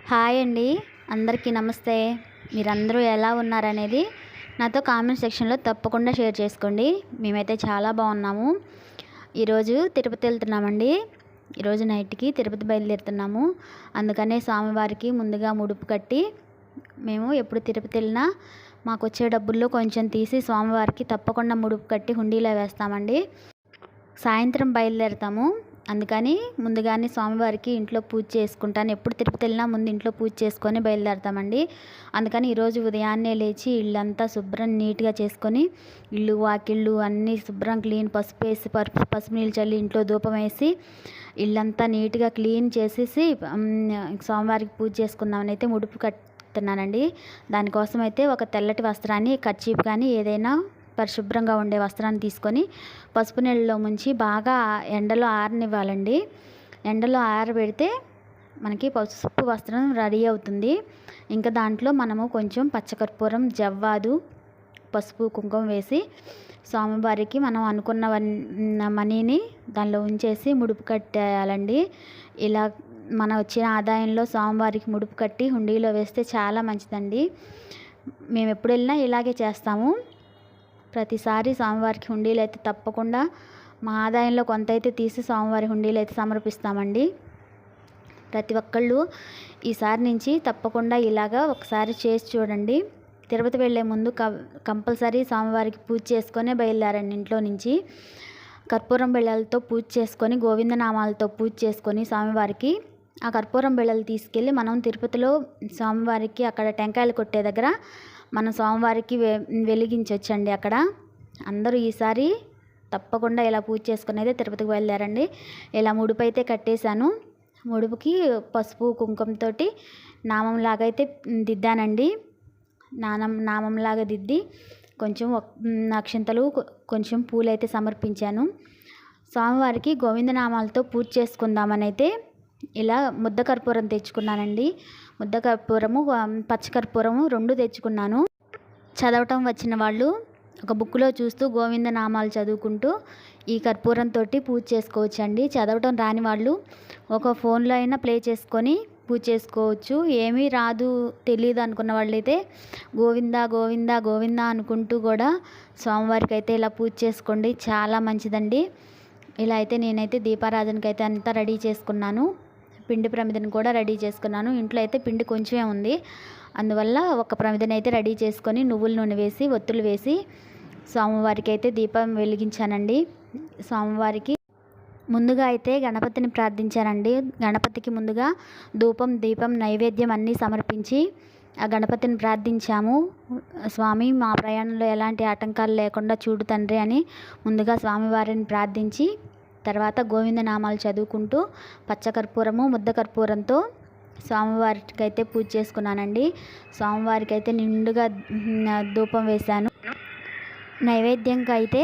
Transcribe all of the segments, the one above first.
Hi అండి. అందరికీ నమస్తే. మీరందరూ ఎలా ఉన్నారనేది నాతో కామెంట్ సెక్షన్లో తప్పకుండా షేర్ చేసుకోండి. మేమైతే చాలా బాగున్నాము. ఈరోజు తిరుపతి వెళ్తున్నామండి. ఈరోజు నైట్కి తిరుపతి బయలుదేరుతున్నాము. అందుకనే స్వామివారికి ముందుగా ముడుపు కట్టి మేము ఎప్పుడు తిరుపతి వెళ్ళినా మాకు వచ్చే డబ్బుల్లో కొంచెం తీసి స్వామివారికి తప్పకుండా ముడుపు కట్టి హుండీలో వేస్తామండి. సాయంత్రం బయలుదేరుతాము. అందుకని ముందుగానే స్వామివారికి ఇంట్లో పూజ చేసుకుంటాను. ఎప్పుడు తిరుపతి వెళ్ళినా ముందు ఇంట్లో పూజ చేసుకొని బయలుదేరుతామండి. అందుకని ఈరోజు ఉదయాన్నే లేచి ఇల్లంతా శుభ్రం నీట్గా చేసుకొని ఇల్లు వాకిళ్ళు అన్నీ శుభ్రం క్లీన్ పసుపు వేసి పసుపు నీళ్ళు చల్లి ఇంట్లో ధూపం వేసి ఇల్లంతా నీట్గా క్లీన్ చేసేసి స్వామివారికి పూజ చేసుకుందామని అయితే ముడుపు కట్టుతున్నానండి. దానికోసం అయితే ఒక తెల్లటి వస్త్రాన్ని కర్చీఫ్ కానీ ఏదైనా పరిశుభ్రంగా ఉండే వస్త్రాన్ని తీసుకొని పసుపు నీళ్ళలో ముంచి బాగా ఎండలో ఆరనివ్వాలండి. ఎండలో ఆరబెడితే మనకి పసుపు వస్త్రం రెడీ అవుతుంది. ఇంకా దాంట్లో మనము కొంచెం పచ్చకర్పూరం, జవ్వాదు, పసుపు, కుంకుమ వేసి స్వామివారికి మనం అనుకున్న మనీని దానిలో ఉంచేసి ముడుపు కట్టేయాలండి. ఇలా మన వచ్చిన ఆదాయంలో స్వామివారికి ముడుపు కట్టి హుండీలో వేస్తే చాలా మంచిదండి. మేము ఎప్పుడు వెళ్ళినా ఇలాగే చేస్తాము. ప్రతిసారి స్వామివారికి హుండీలు అయితే తప్పకుండా మా ఆదాయంలో కొంత అయితే తీసి స్వామివారి హుండీలు అయితే సమర్పిస్తామండి. ప్రతి ఒక్కళ్ళు ఈసారి నుంచి తప్పకుండా ఇలాగా ఒకసారి చేసి చూడండి. తిరుపతి వెళ్ళే ముందు కంపల్సరీ స్వామివారికి పూజ చేసుకొని బయలుదేరండి. ఇంట్లో నుంచి కర్పూరం బిళ్ళలతో పూజ చేసుకొని గోవిందనామాలతో పూజ చేసుకొని స్వామివారికి ఆ కర్పూరం బిళ్ళలు తీసుకెళ్ళి మనం తిరుపతిలో స్వామివారికి అక్కడ టెంకాయలు కొట్టే దగ్గర మనం స్వామివారికి వెలిగించవచ్చండి. అక్కడ అందరూ ఈసారి తప్పకుండా ఇలా పూజ చేసుకుని అయితే తిరుపతికి బయలుదేరండి. ఇలా ముడుపు అయితే కట్టేశాను. ముడుపుకి పసుపు కుంకుమతో నామంలాగా అయితే దిద్దానండి. నామంలాగా దిద్ది కొంచెం అక్షింతలు కొంచెం పూలు అయితే సమర్పించాను. స్వామివారికి గోవిందనామాలతో పూజ చేసుకుందామని అయితే ఇలా ముద్ద కర్పూరం తెచ్చుకున్నానండి. ముద్ద కర్పూరము, పచ్చకర్పూరము 2 తెచ్చుకున్నాను. చదవటం వచ్చిన వాళ్ళు ఒక బుక్లో చూస్తూ గోవిందనామాలు చదువుకుంటూ ఈ కర్పూరంతో పూజ చేసుకోవచ్చండి. చదవటం రాని వాళ్ళు ఒక ఫోన్లో అయినా ప్లే చేసుకొని పూజ చేసుకోవచ్చు. ఏమీ రాదు తెలియదు అనుకున్న వాళ్ళైతే గోవింద గోవింద గోవింద అనుకుంటూ కూడా స్వామివారికి అయితే ఇలా పూజ చేసుకోండి. చాలా మంచిదండి. ఇలా అయితే నేనైతే దీపారాధనకి అయితే అంతా రెడీ చేసుకున్నాను. పిండి ప్రమిదని కూడా రెడీ చేసుకున్నాను. ఇంట్లో అయితే పిండి కొంచెమే ఉంది. అందువల్ల ఒక ప్రమిదని అయితే రెడీ చేసుకొని నువ్వుల నూనె వేసి ఒత్తులు వేసి స్వామివారికి అయితే దీపం వెలిగించానండి. స్వామివారికి ముందుగా అయితే గణపతిని ప్రార్థించానండి. గణపతికి ముందుగా ధూపం, దీపం, నైవేద్యం అన్నీ సమర్పించి ఆ గణపతిని ప్రార్థించాము. స్వామి మా ప్రయాణంలో ఎలాంటి ఆటంకాలు లేకుండా చూడు తండ్రి అని ముందుగా స్వామివారిని ప్రార్థించి తర్వాత గోవిందనామాలు చదువుకుంటూ పచ్చకర్పూరము, ముద్ద కర్పూరంతో స్వామివారికి అయితే పూజ చేసుకున్నానండి. స్వామివారికి అయితే నిండుగా ధూపం వేశాను. నైవేద్యంకి అయితే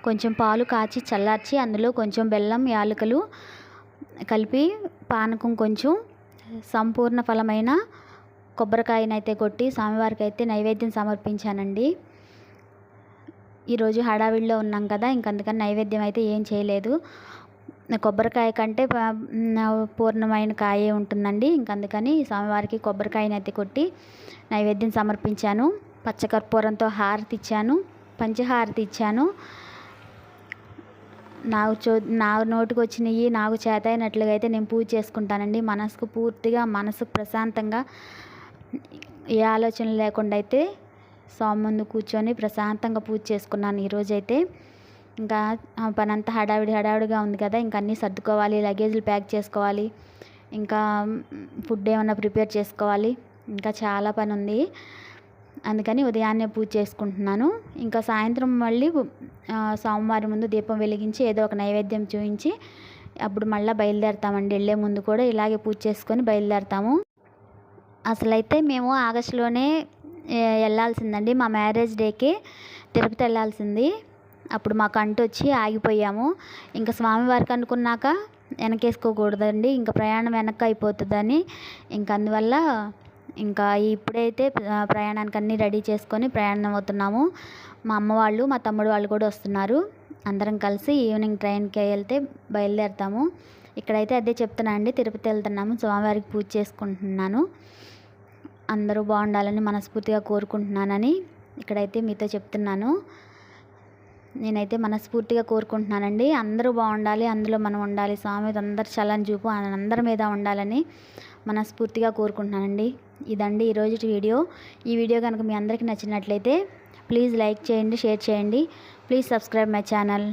కొంచెం పాలు కాచి చల్లార్చి అందులో కొంచెం బెల్లం, యాలకులు కలిపి పానకం కొంచెం సంపూర్ణ ఫలమైన కొబ్బరికాయనైతే కొట్టి స్వామివారికి అయితే నైవేద్యం సమర్పించానండి. ఈరోజు హడావిడిలో ఉన్నాం కదా, అందుకని నైవేద్యం అయితే ఏం చేయలేదు. కొబ్బరికాయ కంటే పూర్ణమైన కాయే ఉంటుందండి. అందుకని స్వామివారికి కొబ్బరికాయనైతే కొట్టి నైవేద్యం సమర్పించాను. పచ్చకర్పూరంతో హారతి ఇచ్చాను, పంచహారతి ఇచ్చాను. నా నోటికి వచ్చినవి నాకు చేత అయినట్లుగా అయితే నేను పూజ చేసుకుంటానండి. మనసుకు పూర్తిగా మనసు ప్రశాంతంగా ఏ ఆలోచన లేకుండా అయితే స్వామి ముందు కూర్చొని ప్రశాంతంగా పూజ చేసుకున్నాను ఈరోజైతే. ఇంకా పనంతా హడావిడిగా ఉంది కదా, ఇంకా అన్నీ సర్దుకోవాలి, లగేజ్లు ప్యాక్ చేసుకోవాలి, ఇంకా ఫుడ్ ఏమన్నా ప్రిపేర్ చేసుకోవాలి, ఇంకా చాలా పని ఉంది. అందుకని ఉదయాన్నే పూజ చేసుకుంటున్నాను. ఇంకా సాయంత్రం మళ్ళీ స్వామివారి ముందు దీపం వెలిగించి ఏదో ఒక నైవేద్యం చూపించి అప్పుడు మళ్ళీ బయలుదేరుతామండి. వెళ్ళే ముందు కూడా ఇలాగే పూజ చేసుకొని బయలుదేరుతాము. అసలైతే మేము ఆగస్టులోనే వెళ్ళాల్సిందండి. మా మ్యారేజ్ డేకి తిరుపతి వెళ్ళాల్సింది. అప్పుడు మాకు అంటు వచ్చి ఆగిపోయాము. ఇంకా స్వామివారికి అనుకున్నాక వెనకేసుకోకూడదండి, ఇంకా ప్రయాణం వెనక్కి అయిపోతుందని అందువల్ల ఇంకా ఇప్పుడైతే ప్రయాణానికి అన్నీ రెడీ చేసుకొని ప్రయాణం అవుతున్నాము. మా అమ్మ వాళ్ళు, మా తమ్ముడు వాళ్ళు కూడా వస్తున్నారు. అందరం కలిసి ఈవినింగ్ ట్రైన్కి వెళ్తే బయలుదేరుతాము. ఇక్కడైతే అదే చెప్తున్నా అండి, తిరుపతి వెళ్తున్నాము, స్వామివారికి పూజ చేసుకుంటున్నాను, అందరూ బాగుండాలని మనస్ఫూర్తిగా కోరుకుంటున్నానని ఇక్కడైతే మీతో చెప్తున్నాను. నేనైతే మనస్ఫూర్తిగా కోరుకుంటున్నానండి, అందరూ బాగుండాలి, అందులో మనం ఉండాలి, స్వామి అందరి చల్లని చూపు అందరి మీద ఉండాలని మనస్ఫూర్తిగా కోరుకుంటున్నానండి. ఇదండి ఈరోజు వీడియో. ఈ వీడియో కనుక మీ అందరికీ నచ్చినట్లయితే ప్లీజ్ లైక్ చేయండి, షేర్ చేయండి, ప్లీజ్ సబ్స్క్రైబ్ మై ఛానల్.